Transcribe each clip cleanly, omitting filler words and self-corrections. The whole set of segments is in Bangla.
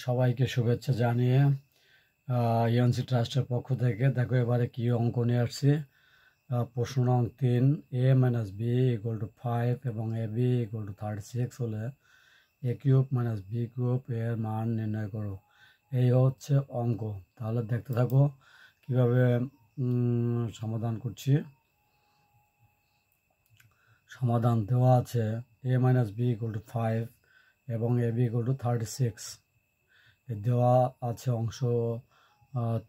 সবাইকে শুভেচ্ছা জানিয়ে ইএনসি ট্রাস্টের পক্ষ থেকে দেখো এবারে কি অঙ্ক নিয়ে আসছি। প্রশ্ন নং 3, a-b = 5 এবং ab = 36 হলে a³ - b³ এর মান নির্ণয় করো। এই হচ্ছে অঙ্ক। তাহলে দেখতে থাকো কিভাবে সমাধান করছি। সমাধান দেওয়া আছে a-b = 5 এবং ab = 36 দেওয়া আছে, অংশ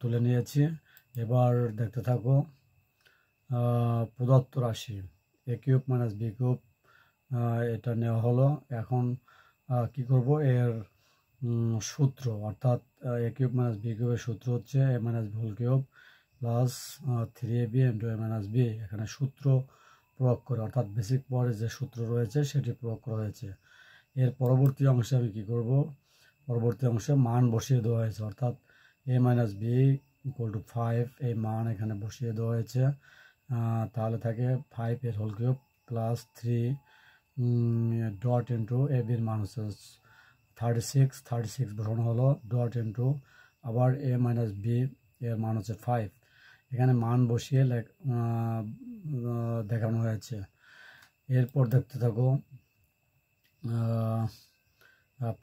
তুলে নিয়েছি। এবার দেখতে থাকো। প্রদত্ত রাশি a³ - b³ এটা নেওয়া হলো। এখন কি করব, এর সূত্র অর্থাৎ a³ - b³ এর সূত্র হচ্ছে a - b³ plus 3ab × a - b। এখানে সূত্র প্রয়োগ করে অর্থাৎ বেসিক পাওয়ারের যে সূত্র রয়েছে সেটি প্রয়োগ করা হয়েছে। এর পরবর্তী অংশে আমি কি করব, পরবর্তী অংশে মান বসিয়ে দেওয়া হয়েছে অর্থাৎ a - b = 5 এই মান এখানে বসিয়ে দেওয়া হয়েছে। তাহলে থাকে 5 এর whole cube plus 3 dot into a b এর মান হচ্ছে 36 বসানো হলো ডট ইন্টু আবার a - b এর মান হচ্ছে 5। এখানে মান বসিয়ে দেখানো হয়েছে। এরপর দেখতে থাকো।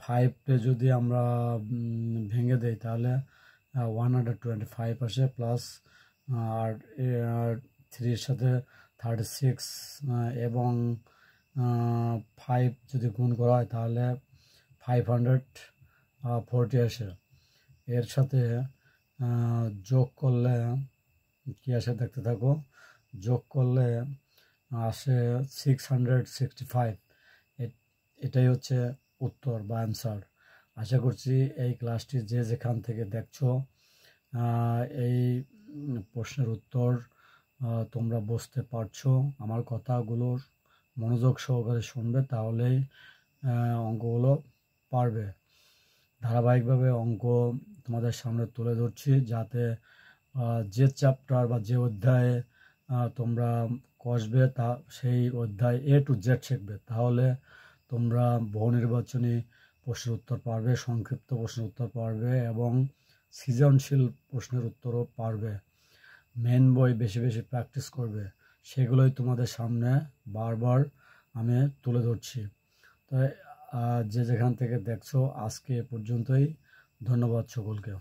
5কে যদি আমরা ভেঙে দেই তাহলে 125 আসে, প্লাস আর 3-এর সাথে 36 এবং 5 যদি গুণ করা হয় তাহলে 540 আসে। এর সাথে যোগ করলে কি আসে দেখতে থাকো। যোগ করলে আসে 665। এটাই হচ্ছে উত্তর বা অ্যান্সার। আশা করছি এই ক্লাসটি যে যেখান থেকে দেখছো এই প্রশ্নের উত্তর তোমরা বুঝতে পারছো। আমার কথাগুলোর মনোযোগ সহকারে শুনবে, তাহলেই অঙ্কগুলো পারবে। ধারাবাহিকভাবে অঙ্ক তোমাদের সামনে তুলে ধরছি, যাতে যে চ্যাপ্টার বা যে অধ্যায়ে তোমরা কষবে তা সেই অধ্যায় A to Z শিখবে। তাহলে তোমরা বহু নির্বাচনী প্রশ্নের উত্তর পারবে, সংক্ষিপ্ত প্রশ্নের উত্তর পারবে এবং সৃজনশীল প্রশ্নের উত্তরও পারবে। মেন বই বেশি বেশি প্র্যাকটিস করবে, সেগুলোই তোমাদের সামনে বারবার আমি তুলে ধরছি। তাই যে যেখান থেকে দেখছো আজকে এ পর্যন্তই। ধন্যবাদ সকলকে।